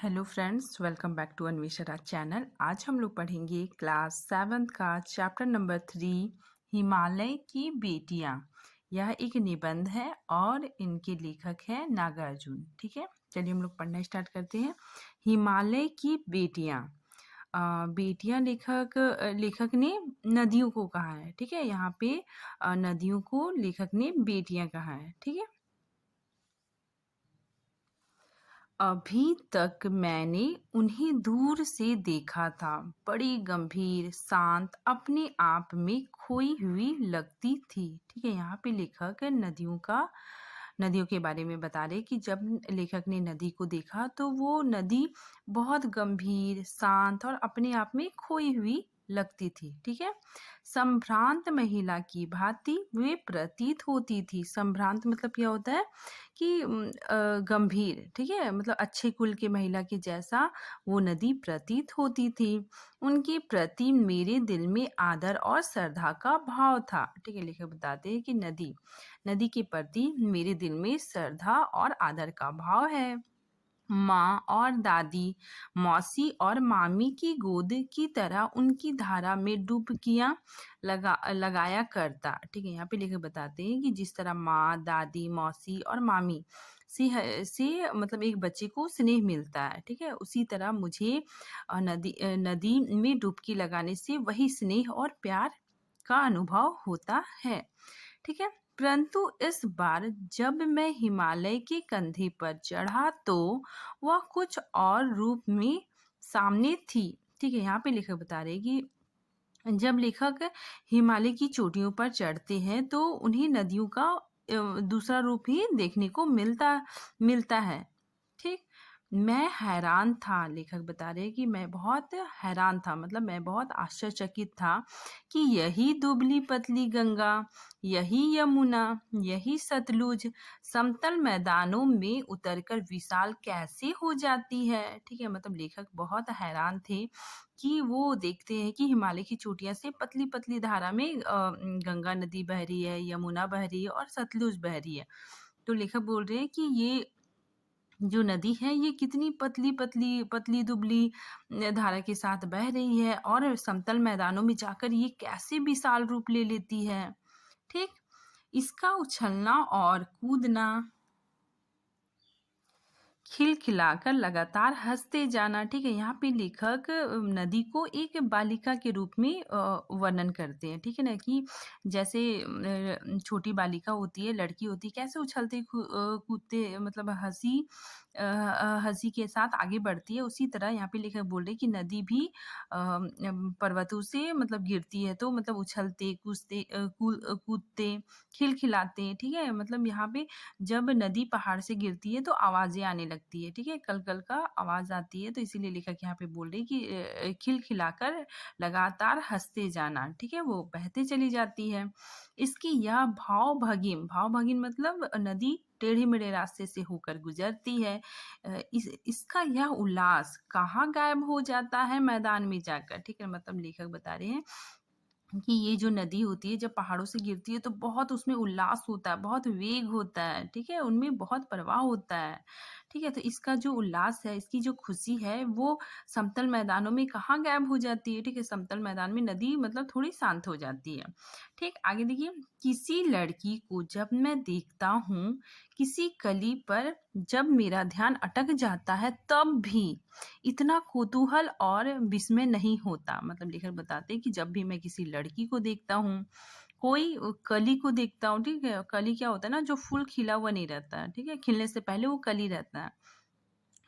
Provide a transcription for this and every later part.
Hello friends, welcome back to Anveshara channel. आज हम लोग पढ़ेंगे क्लास 7th का चैप्टर नंबर 3 हिमालय की बेटियां। यह एक निबंध है और इनके लेखक हैं नागार्जुन। ठीक है, चलिए हम लोग पढ़ना स्टार्ट करते हैं। हिमालय की बेटियां। बेटियां लेखक ने नदियों को कहा है। ठीक है, यहाँ पे नदियों को लेखक ने बेटियां कहा है। ठीक है, अभी तक मैंने उन्हें दूर से देखा था। बड़ी गंभीर, शांत, अपने आप में खोई हुई लगती थी। ठीक है, यहाँ पे लेखक नदियों के बारे में बता रहे कि जब लेखक ने नदी को देखा तो वो नदी बहुत गंभीर, शांत और अपने आप में खोई हुई लगती थी। ठीक है, संभ्रांत महिला की भांति वे प्रतीत होती थी। संभ्रांत मतलब क्या होता है कि गंभीर। ठीक है, मतलब अच्छे कुल के महिला के जैसा वो नदी प्रतीत होती थी। उनके प्रति मेरे दिल में आदर और श्रद्धा का भाव था। ठीक है, लेखक बताते हैं कि नदी के प्रति मेरे दिल में श्रद्धा और आदर का भाव है। माँ और दादी, मौसी और मामी की गोद की तरह उनकी धारा में डुबकियां लगाया करता। ठीक है, यहाँ पे लेकर बताते हैं कि जिस तरह माँ, दादी, मौसी और मामी से मतलब एक बच्चे को स्नेह मिलता है। ठीक है, उसी तरह मुझे नदी में डुबकी लगाने से वही स्नेह और प्यार का अनुभव होता है। ठीक है, परंतु इस बार जब मैं हिमालय के कंधे पर चढ़ा तो वह कुछ और रूप में सामने थी। ठीक है, यहाँ पे लेखक बता रहे कि जब लेखक हिमालय की चोटियों पर चढ़ते हैं तो उन्हें नदियों का दूसरा रूप ही देखने को मिलता है। ठीक, मैं हैरान था। लेखक बता रहे हैं कि मैं बहुत हैरान था, मतलब मैं बहुत आश्चर्यचकित था कि यही दुबली पतली गंगा, यही यमुना, यही सतलुज समतल मैदानों में उतरकर विशाल कैसे हो जाती है। ठीक है, मतलब लेखक बहुत हैरान थे कि वो देखते हैं कि हिमालय की चोटियां से पतली पतली धारा में गंगा नदी बह रही है, यमुना बह रही है और सतलुज बह रही है। तो लेखक बोल रहे हैं कि ये जो नदी है ये कितनी पतली पतली पतली दुबली धारा के साथ बह रही है और समतल मैदानों में जाकर ये कैसे विशाल रूप ले लेती है। ठीक, इसका उछलना और कूदना, खिलखिलाकर लगातार हंसते जाना। ठीक है, यहाँ पे लेखक नदी को एक बालिका के रूप में वर्णन करते हैं। ठीक है ना, कि जैसे छोटी बालिका होती है, लड़की होती है, कैसे उछलते कूदते मतलब हंसी के साथ आगे बढ़ती है, उसी तरह यहाँ पे लेखक बोल रहे हैं कि नदी भी पर्वतों से मतलब गिरती है तो मतलब उछलते कूदते खिलखिलाते। ठीक है, मतलब यहाँ पे जब नदी पहाड़ से गिरती है तो आवाजें आने लगती है। ठीक है, कल कल का आवाज आती है, तो इसीलिए लेखक यहाँ पे बोल रहे हैं कि खिलखिलाकर लगातार हंसते जाना। ठीक है, वो बहते चली जाती है। इसकी यह भाव भगिन मतलब नदी टेढ़े मेढ़े रास्ते से होकर गुजरती है। इसका यह उल्लास कहाँ गायब हो जाता है मैदान में जाकर। ठीक है, मतलब लेखक बता रहे हैं कि ये जो नदी होती है जब पहाड़ों से गिरती है तो बहुत उसमें उल्लास होता है, बहुत वेग होता है। ठीक है, उनमें बहुत प्रवाह होता है। ठीक है, तो इसका जो उल्लास है, इसकी जो खुशी है वो समतल मैदानों में कहाँ गायब हो जाती है। ठीक है, समतल मैदान में नदी मतलब थोड़ी शांत हो जाती है। ठीक, आगे देखिए, किसी लड़की को जब मैं देखता हूँ, किसी कली पर जब मेरा ध्यान अटक जाता है, तब भी इतना कौतूहल और विस्मय नहीं होता। मतलब लेखक बताते हैं कि जब भी मैं किसी लड़की को देखता हूँ, कोई कली को देखता हूँ। ठीक है, कली क्या होता है ना, जो फूल खिला हुआ नहीं रहता है। ठीक है, खिलने से पहले वो कली रहता है।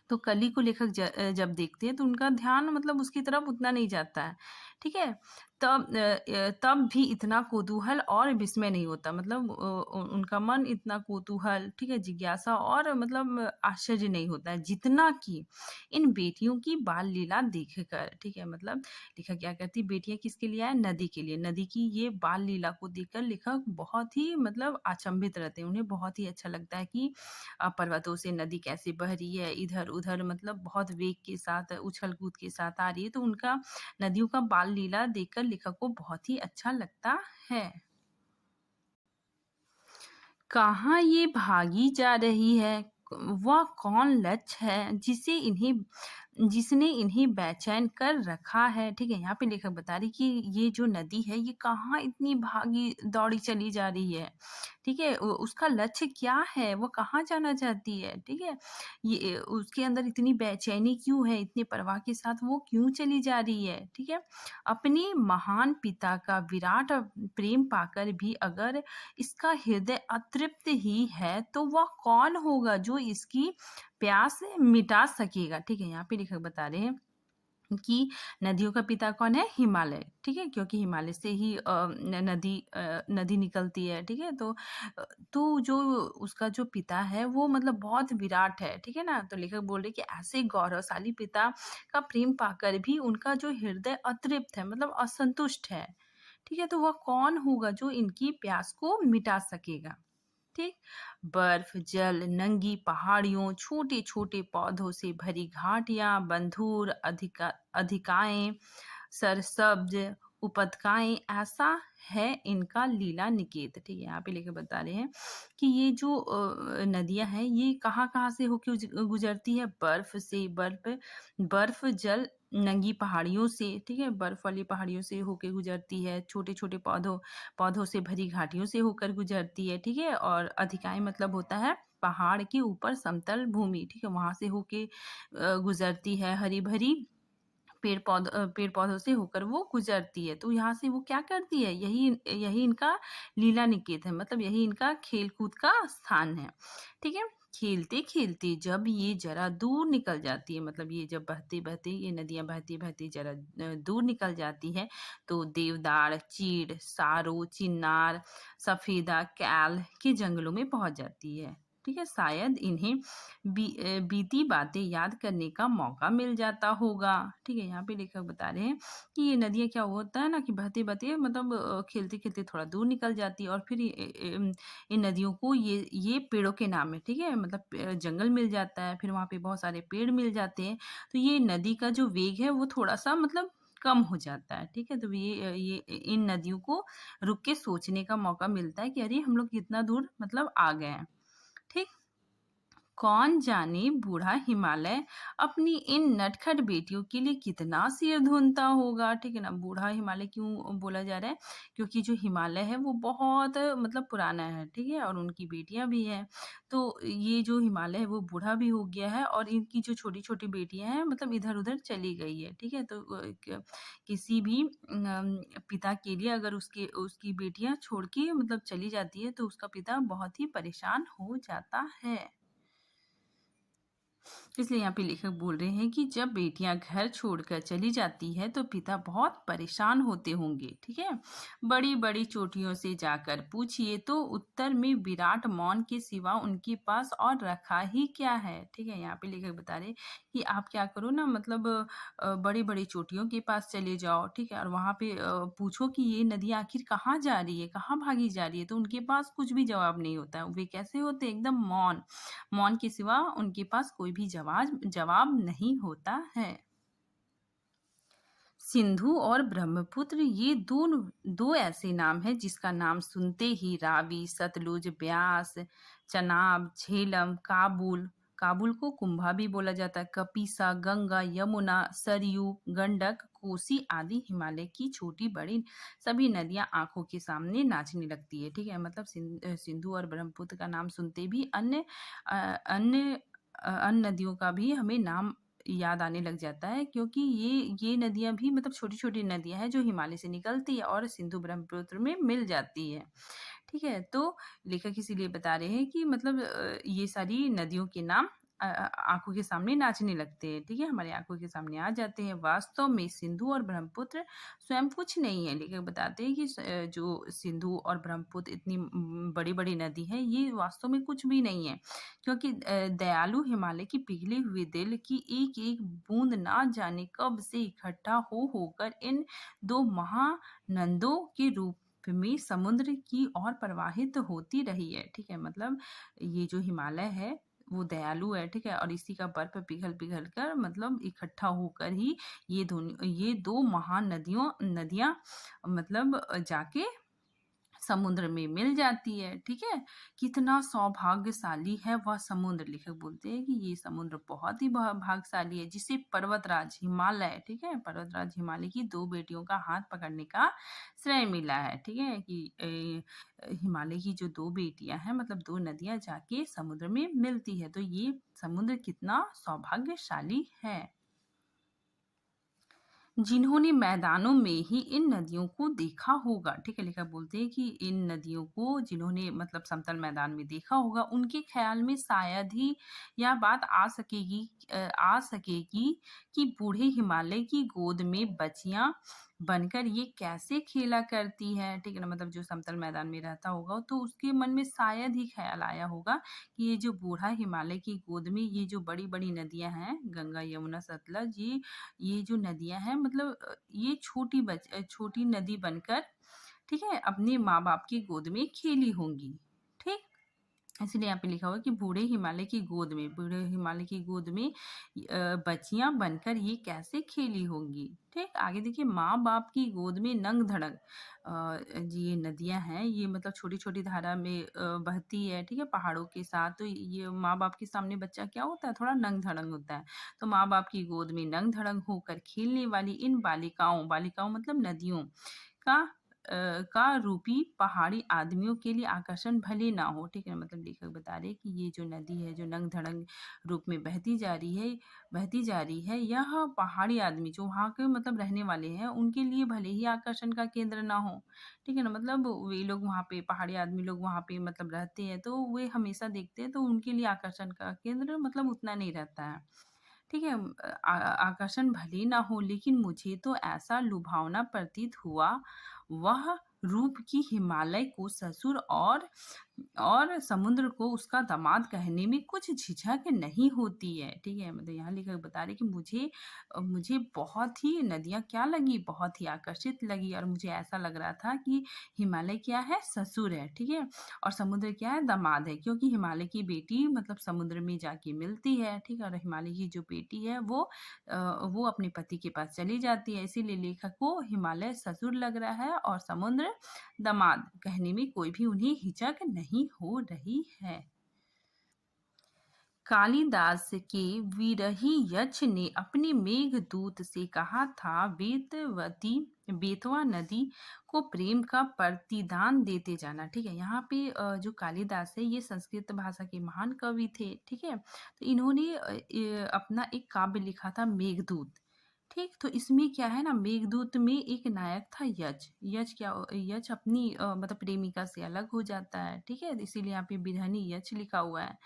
तो कली को लेखक जब देखते हैं तो उनका ध्यान मतलब उसकी तरफ उतना नहीं जाता है। ठीक है, तब भी इतना कौतूहल और विस्मय नहीं होता। मतलब उनका मन इतना कौतूहल, ठीक है, जिज्ञासा और मतलब आश्चर्य नहीं होता है जितना कि इन बेटियों की बाल लीला देखकर। ठीक है, मतलब लेखक क्या करती, बेटियां किसके लिए आए, नदी के लिए। नदी की ये बाल लीला को देखकर लेखक बहुत ही मतलब अचंभित रहते हैं। उन्हें बहुत ही अच्छा लगता है कि पर्वतों से नदी कैसे बह रही है, इधर उधर मतलब बहुत वेग के साथ उछल कूद के साथ आ रही है। तो उनका नदियों का बाल लीला देखकर लेखक को बहुत ही अच्छा लगता है। कहाँ ये भागी जा रही है, वह कौन लक्ष्य है जिसने इन्हें बेचैन कर रखा है। ठीक है, यहाँ पे लेखक बता रही कि ये जो नदी है ये कहाँ इतनी भागी दौड़ी चली जा रही है। ठीक है, उसका लक्ष्य क्या है, वो कहाँ जाना चाहती है। ठीक है, ये उसके अंदर इतनी बेचैनी क्यों है, इतने परवाह के साथ वो क्यों चली जा रही है। ठीक है, अपने महान पिता का विराट प्रेम पाकर भी अगर इसका हृदय अतृप्त ही है तो वह कौन होगा जो इसकी प्यास मिटा सकेगा। ठीक है, यहाँ पे लेखक बता रहे हैं कि नदियों का पिता कौन है, हिमालय। ठीक है, क्योंकि हिमालय से ही नदी निकलती है। ठीक है, तो जो उसका जो पिता है वो मतलब बहुत विराट है। ठीक है ना, तो लेखक बोल रहे कि ऐसे गौरवशाली पिता का प्रेम पाकर भी उनका जो हृदय अतृप्त है, मतलब असंतुष्ट है। ठीक है, तो वह कौन होगा जो इनकी प्यास को मिटा सकेगा। ठीक, बर्फ, जल, नंगी पहाड़ियों, छोटे छोटे पौधों से भरी घाटियां, बंधुर अधिकाएं, सरसब्ज उपत्यकाएं, ऐसा है इनका लीला निकेत। ठीक है, यहाँ पे लेकर बता रहे हैं कि ये जो नदियां हैं ये कहाँ कहाँ से होके गुजरती है। बर्फ से, बर्फ जल नंगी पहाड़ियों से। ठीक है, बर्फ वाली पहाड़ियों से होके गुजरती है। छोटे छोटे पौधों से भरी घाटियों से होकर गुजरती है। ठीक है, और अधिकाएं मतलब होता है पहाड़ के ऊपर समतल भूमि। ठीक है, वहां से होके गुजरती है। हरी भरी पेड़ पौधों से होकर वो गुजरती है। तो यहाँ से वो क्या करती है, यही यही इनका लीला निकेत है, मतलब यही इनका खेल कूद का स्थान है। ठीक है, खेलते खेलते जब ये जरा दूर निकल जाती है, मतलब ये जब बहते बहते ये नदियां बहती बहती जरा दूर निकल जाती है तो देवदार, चीड़, सारो, चिन्नार, सफेदा, कैल के जंगलों में पहुंच जाती है। ठीक है, शायद इन्हें बीती बातें याद करने का मौका मिल जाता होगा। ठीक है, यहाँ पे लेखक बता रहे हैं कि ये नदियाँ क्या होता है ना कि बहते बहते मतलब खेलते खेलते थोड़ा दूर निकल जाती है, और फिर इन नदियों को ये पेड़ों के नाम है। ठीक है, मतलब जंगल मिल जाता है, फिर वहाँ पे बहुत सारे पेड़ मिल जाते हैं, तो ये नदी का जो वेग है वो थोड़ा सा मतलब कम हो जाता है। ठीक है, तो ये इन नदियों को रुक के सोचने का मौका मिलता है कि अरे हम लोग कितना दूर मतलब आ गए हैं। ठीक, कौन जाने बूढ़ा हिमालय अपनी इन नटखट बेटियों के लिए कितना सिर धुनता होगा। ठीक है ना, बूढ़ा हिमालय क्यों बोला जा रहा है, क्योंकि जो हिमालय है वो बहुत मतलब पुराना है। ठीक है, और उनकी बेटियां भी हैं, तो ये जो हिमालय है वो बूढ़ा भी हो गया है, और इनकी जो छोटी छोटी बेटियां हैं मतलब इधर उधर चली गई है। ठीक है, तो किसी भी पिता के लिए अगर उसके उसकी बेटियां छोड़ के मतलब चली जाती है तो उसका पिता बहुत ही परेशान हो जाता है। इसलिए यहाँ पे लेखक बोल रहे हैं कि जब बेटियां घर छोड़कर चली जाती है तो पिता बहुत परेशान होते होंगे। ठीक है, बड़ी बड़ी चोटियों से जाकर पूछिए तो उत्तर में विराट मौन के सिवा उनके पास और रखा ही क्या है। ठीक है, यहाँ पे लेखक बता रहे कि आप क्या करो ना, मतलब बड़ी बड़ी चोटियों के पास चले जाओ। ठीक है, और वहां पे पूछो कि ये नदी आखिर कहाँ जा रही है, कहाँ भागी जा रही है, तो उनके पास कुछ भी जवाब नहीं होता है। वे कैसे होते, एकदम मौन, मौन के सिवा उनके पास कोई भी जवाब नहीं होता है। सिंधु और ब्रह्मपुत्र ये दो ऐसे नाम हैं जिसका नाम सुनते ही रावी, सतलुज, ब्यास, चनाब, झेलम, काबुल को कुंभा भी बोला जाता है, कपीसा, गंगा, यमुना, सरयू, गंडक, कोसी आदि हिमालय की छोटी बड़ी सभी नदियां आंखों के सामने नाचने लगती है। ठीक है, मतलब सिंधु और ब्रह्मपुत्र का नाम सुनते भी अन्य नदियों का भी हमें नाम याद आने लग जाता है, क्योंकि ये नदियां भी मतलब छोटी छोटी नदियां हैं जो हिमालय से निकलती है और सिंधु ब्रह्मपुत्र में मिल जाती है। ठीक है, तो लेखक इसीलिए बता रहे हैं कि मतलब ये सारी नदियों के नाम आंखों के सामने नाचने लगते हैं। ठीक है, हमारे आंखों के सामने आ जाते हैं। वास्तव में सिंधु और ब्रह्मपुत्र स्वयं कुछ नहीं है। लेखक बताते हैं कि जो सिंधु और ब्रह्मपुत्र इतनी बड़ी बड़ी नदी है ये वास्तव में कुछ भी नहीं है, क्योंकि दयालु हिमालय की पिघले हुए दिल की एक एक बूंद ना जाने कब से इकट्ठा हो होकर इन दो महानंदों के रूप में समुद्र की ओर प्रवाहित होती रही है। ठीक है, मतलब ये जो हिमालय है वो दयालु है। ठीक है, और इसी का बर्फ पिघल पिघल कर मतलब इकट्ठा होकर ही ये दो महान नदियां मतलब जाके समुद्र में मिल जाती है, ठीक है? कितना सौभाग्यशाली है वह समुद्र। लेखक बोलते हैं कि ये समुद्र बहुत ही भाग्यशाली है जिसे पर्वतराज हिमालय, ठीक है? पर्वतराज हिमालय की 2 बेटियों का हाथ पकड़ने का श्रेय मिला है, ठीक है? कि हिमालय की जो 2 बेटियां हैं, मतलब 2 नदियां जाके समुद्र में मिलती है, तो ये समुद्र कितना सौभाग्यशाली है। जिन्होंने मैदानों में ही इन नदियों को देखा होगा, ठीक है? लेखक बोलते हैं कि इन नदियों को जिन्होंने मतलब समतल मैदान में देखा होगा, उनके ख्याल में शायद ही यह बात आ सकेगी कि बूढ़े हिमालय की गोद में बच्चियां बनकर ये कैसे खेला करती है, ठीक है ना? मतलब जो समतल मैदान में रहता होगा तो उसके मन में शायद ही ख्याल आया होगा कि ये जो बूढ़ा हिमालय की गोद में ये जो बड़ी बड़ी नदियां हैं, गंगा, यमुना, सतलज, ये जो नदियाँ हैं, मतलब ये छोटी नदी बनकर, ठीक है, अपने माँ-बाप की गोद में खेली होंगी, ठीक? इसलिए यहाँ पे लिखा हुआ है कि बूढ़े हिमालय की गोद में बच्चियाँ बनकर ये कैसे खेली होंगी, ठीक? आगे देखिए, माँ-बाप की गोद में नंग-धड़ंग ये नदियाँ हैं, ये मतलब छोटी-छोटी धारा में बहती है, ठीक है, पहाड़ों के साथ। तो ये माँ-बाप के सामने बच्चा क्या होता है? थोड़ा नंग-धड़ंग होता है। तो माँ-बाप की गोद में नंग-धड़ंग होकर खेलने वाली इन बालिकाओं मतलब नदियों का का रूपी पहाड़ी आदमियों के लिए आकर्षण भले ना हो, ठीक है? मतलब लेखक बता रहे हैं कि ये जो नदी है, जो नंग-धड़ंग रूप में बहती जा रही है, यह पहाड़ी आदमी जो वहाँ के मतलब रहने वाले हैं, उनके लिए भले ही आकर्षण का केंद्र ना हो, ठीक है ना? मतलब वे लोग वहाँ पे पहाड़ी आदमी लोग वहाँ पे मतलब रहते हैं, तो वे हमेशा देखते हैं, तो उनके लिए आकर्षण का केंद्र मतलब उतना नहीं रहता है। ठीक है? आकर्षण भले ना हो, लेकिन मुझे तो ऐसा लुभावना प्रतीत हुआ, वह रूप की हिमालय को ससुर और समुद्र को उसका दामाद कहने में कुछ झिझक नहीं होती है, ठीक है? मतलब यहाँ लेखक बता रहे हैं कि मुझे बहुत ही नदियाँ क्या लगी, बहुत ही आकर्षित लगी, और मुझे ऐसा लग रहा था कि हिमालय क्या है? ससुर है, ठीक है? और समुद्र क्या है? दामाद है, क्योंकि हिमालय की बेटी मतलब समुद्र में जाके मिलती है, ठीक है? और हिमालय की जो बेटी है वो अपने पति के पास चली जाती है, इसीलिए लेखक को हिमालय ससुर लग रहा है और समुद्र दामाद कहने में कोई भी उन्हें हिचक नहीं हो रही है। कालिदास के विरही यक्ष ने अपने मेघदूत से कहा था, बेतवा नदी को प्रेम का प्रतिदान देते जाना, ठीक है? यहाँ पे जो कालिदास है, ये संस्कृत भाषा के महान कवि थे, ठीक है? तो इन्होंने अपना एक काव्य लिखा था, मेघदूत, ठीक? तो इसमें क्या है ना, मेघदूत में एक नायक था यक्ष। यक्ष अपनी मतलब प्रेमिका से अलग हो जाता है, ठीक है? इसीलिए यहाँ पे बिरहनी यक्ष लिखा हुआ है।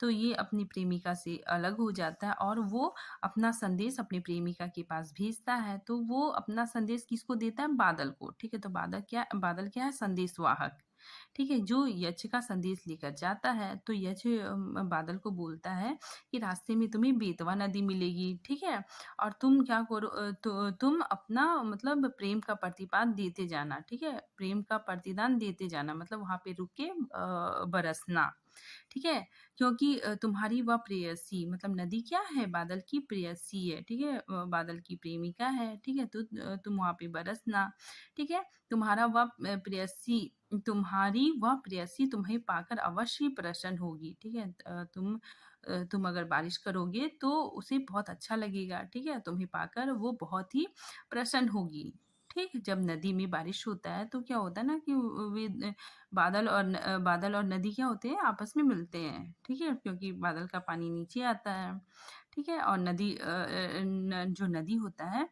तो ये अपनी प्रेमिका से अलग हो जाता है और वो अपना संदेश अपनी प्रेमिका के पास भेजता है। तो वो अपना संदेश किसको देता है? बादल को, ठीक है? तो बादल क्या है? संदेशवाहक, ठीक है? जो यक्ष का संदेश लेकर जाता है, तो यक्ष बादल को बोलता है कि रास्ते में तुम्हें बेतवा नदी मिलेगी, ठीक है? और तुम क्या करो, तो तुम अपना मतलब प्रेम का प्रतिपाद देते जाना, ठीक है? प्रेम का प्रतिदान देते जाना मतलब वहाँ पे रुक के बरसना, ठीक है? क्योंकि तुम्हारी वह प्रेयसी मतलब नदी क्या है? बादल की प्रेयसी है, ठीक है? बादल की प्रेमिका है, ठीक है? तो तुम वहाँ पे बरसना, ठीक है? तुम्हारी वह प्रेयसी तुम्हें पाकर अवश्य प्रसन्न होगी, ठीक है? तुम अगर बारिश करोगे तो उसे बहुत अच्छा लगेगा, ठीक है? तुम्हें पाकर वो बहुत ही प्रसन्न होगी, ठीक? जब नदी में बारिश होता है तो क्या होता है ना कि वे बादल और नदी क्या होते हैं? आपस में मिलते हैं, ठीक है? क्योंकि बादल का पानी नीचे आता है, ठीक है? और जो नदी होता है,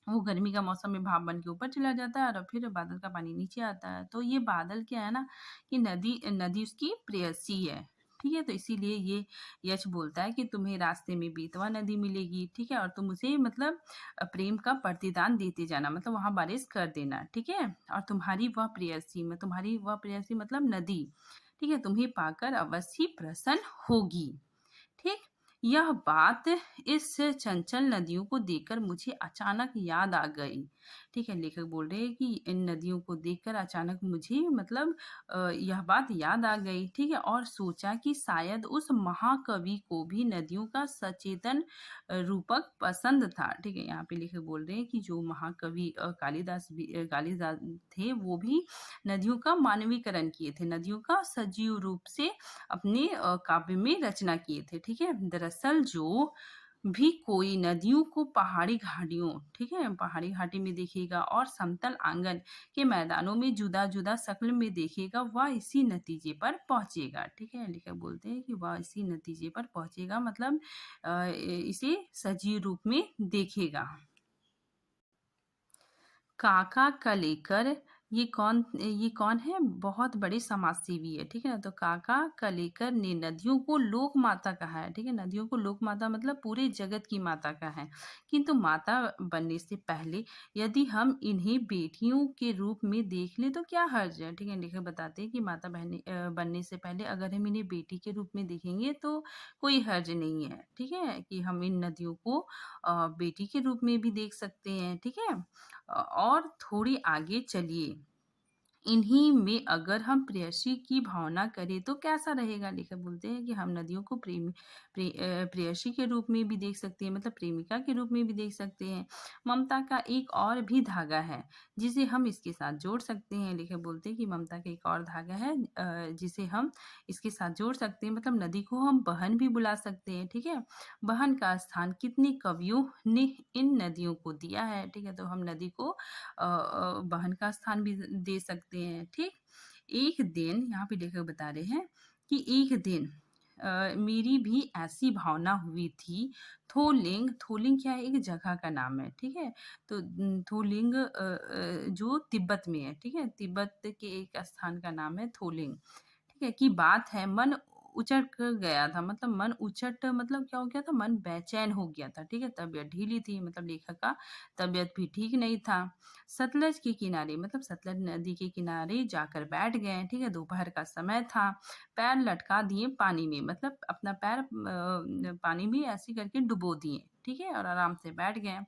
वो गर्मी का मौसम में भाप बन के ऊपर चला जाता है और फिर बादल का पानी नीचे आता है। तो ये बादल क्या है ना कि नदी नदी उसकी प्रेयसी है, ठीक है? तो इसीलिए ये यश बोलता है कि तुम्हें रास्ते में बेतवा नदी मिलेगी, ठीक है? और तुम उसे मतलब प्रेम का प्रतिदान देते जाना मतलब वहाँ बारिश कर देना, ठीक है? और तुम्हारी वह प्रेयसी मतलब नदी, ठीक है? तुम्हें पाकर अवश्य प्रसन्न होगी, ठीक? यह बात इस चंचल नदियों को देखकर मुझे अचानक याद आ गई। ठीक है, लेखक बोल रहे हैं कि इन नदियों को देखकर अचानक मुझे मतलब यह बात याद आ गई, ठीक है? और सोचा कि शायद उस महाकवि को भी नदियों का सचेतन रूपक पसंद था, ठीक है? यहाँ पे लेखक बोल रहे हैं कि जो महाकवि कालिदास थे, वो भी नदियों का मानवीकरण किए थे, नदियों का सजीव रूप से अपने काव्य में रचना किए थे, ठीक है? दरअसल जो भी कोई नदियों को पहाड़ी घाटियों, ठीक है? पहाड़ी घाटी में देखेगा और समतल आंगन के मैदानों में जुदा-जुदा शक्ल में देखेगा, वह इसी नतीजे पर पहुँचेगा, ठीक है? लेखक बोलते हैं कि वह इसी नतीजे पर पहुँचेगा मतलब इसे सजीव रूप में देखेगा। काका कलेकर ये कौन है? बहुत बड़े समाजसेवी है, ठीक है ना? तो काका कलेकर ने नदियों को लोक माता कहा है, ठीक है? नदियों को लोक माता मतलब पूरे जगत की माता का है। किंतु माता बनने से पहले यदि हम इन्हें बेटियों के रूप में देख लें तो क्या हर्ज है? ठीक है? लेखक बताते हैं कि बनने से पहले अगर हम इन्हें बेटी के रूप में देखेंगे तो कोई हर्ज नहीं है, ठीक है? कि हम इन नदियों को बेटी के रूप में भी देख सकते हैं, ठीक है? और थोड़ी आगे चलिए। इन्हीं में अगर हम प्रेयसी की भावना करें तो कैसा रहेगा? लेखक बोलते हैं कि हम नदियों को प्रेयसी के रूप में भी देख सकते हैं मतलब प्रेमिका के रूप में भी देख सकते हैं। ममता का एक और भी धागा है जिसे हम इसके साथ जोड़ सकते हैं। लेखक बोलते हैं कि ममता का एक और धागा है जिसे हम इसके साथ जोड़ सकते हैं मतलब नदी को हम बहन भी बुला सकते हैं, ठीक है? बहन का स्थान कितने कवियों ने इन नदियों को दिया है, ठीक है? तो हम नदी को बहन का स्थान भी दे सकते हैं, ठीक? एक दिन यहाँ पे लेखक बता रहे हैं कि एक दिन मेरी भी ऐसी भावना हुई थी। थोलिंग क्या है? एक जगह का नाम है, ठीक है? तो थोलिंग जो तिब्बत में है, ठीक है? तिब्बत के एक स्थान का नाम है थोलिंग। ठीक है? की बात है मन उचट कर गया था मतलब मन उचट मतलब क्या हो गया था? मन बेचैन हो गया था, ठीक है? तबीयत ढीली थी मतलब लेखक का तबीयत भी ठीक नहीं था। सतलज के किनारे मतलब सतलज नदी के किनारे जाकर बैठ गए, ठीक है? दोपहर का समय था। पैर लटका दिए पानी में मतलब अपना पैर पानी में ऐसे करके डुबो दिए, ठीक है? और आराम से बैठ गए।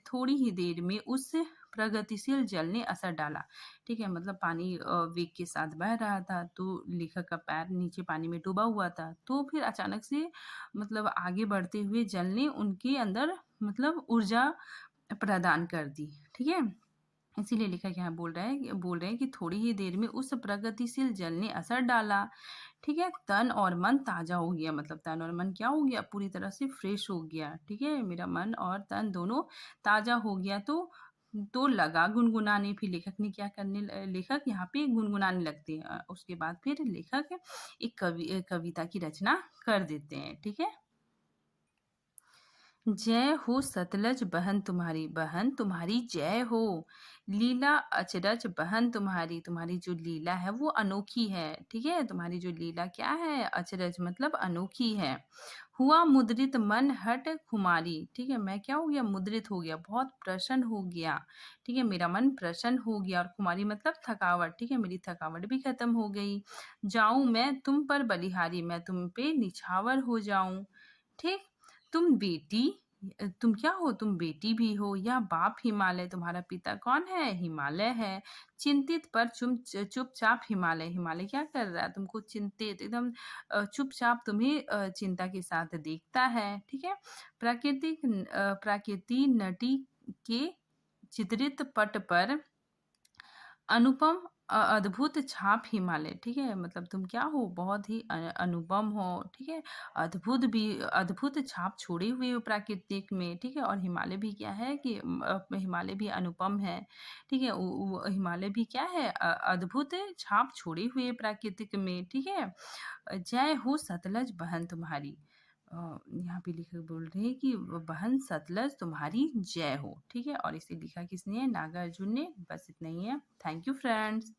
थोड़ी ही देर में उस प्रगतिशील जल ने असर डाला। ठीक है? मतलब पानी वेग के साथ बह रहा था, तो लेखक का पैर नीचे पानी में डूबा हुआ था। तो फिर अचानक से मतलब आगे बढ़ते हुए जल ने उनके अंदर मतलब ऊर्जा प्रदान कर दी। ठीक है? इसीलिए लेखक यहाँ बोल रहे हैं कि थोड़ी ही देर में उस प्रगतिशील जल ने असर डाला। ठीक है? तन और मन ताज़ा हो गया मतलब तन और मन क्या हो गया? पूरी तरह से फ्रेश हो गया। ठीक है? मेरा मन और तन दोनों ताज़ा हो गया तो लगा गुनगुनाने फिर लेखक यहाँ पे गुनगुनाने लगते हैं। उसके बाद फिर लेखक एक कविता की रचना कर देते हैं। ठीक है? जय हो सतलज बहन तुम्हारी जय हो। लीला अचरज बहन तुम्हारी जो लीला है वो अनोखी है, ठीक है? तुम्हारी जो लीला क्या है? अचरज मतलब अनोखी है। हुआ मुद्रित मन हट खुमारी, ठीक है? मैं क्या हो गया? मुद्रित हो गया, बहुत प्रसन्न हो गया, ठीक है? मेरा मन प्रसन्न हो गया और खुमारी मतलब थकावट, ठीक है? मेरी थकावट भी खत्म हो गई। जाऊं मैं तुम पर बलिहारी, मैं तुम पे निछावर हो जाऊं, ठीक? तुम बेटी तुम क्या हो? तुम बेटी भी हो या बाप हिमालय, तुम्हारा पिता कौन है? हिमालय है। चिंतित पर चुपचाप हिमालय, हिमालय क्या कर रहा है? तुमको चिंतित एकदम चुपचाप तुम्हें चिंता के साथ देखता है, ठीक है? प्रकृति नटी के चित्रित पट पर अनुपम अद्भुत छाप हिमालय, ठीक है? मतलब तुम क्या हो? बहुत ही अनुपम हो, ठीक है? अद्भुत छाप छोड़े हुए हो प्राकृतिक में, ठीक है? और हिमालय भी क्या है कि हिमालय भी अनुपम है, ठीक है? हिमालय भी क्या है? अद्भुत छाप छोड़े हुए प्राकृतिक में, ठीक है? जय हो सतलज बहन तुम्हारी। यहाँ पे लेखक बोल रहे हैं कि बहन सतलज तुम्हारी जय हो, ठीक है? और इसे लिखा किसने है? नागार्जुन ने। बस इतना ही है। Thank you friends.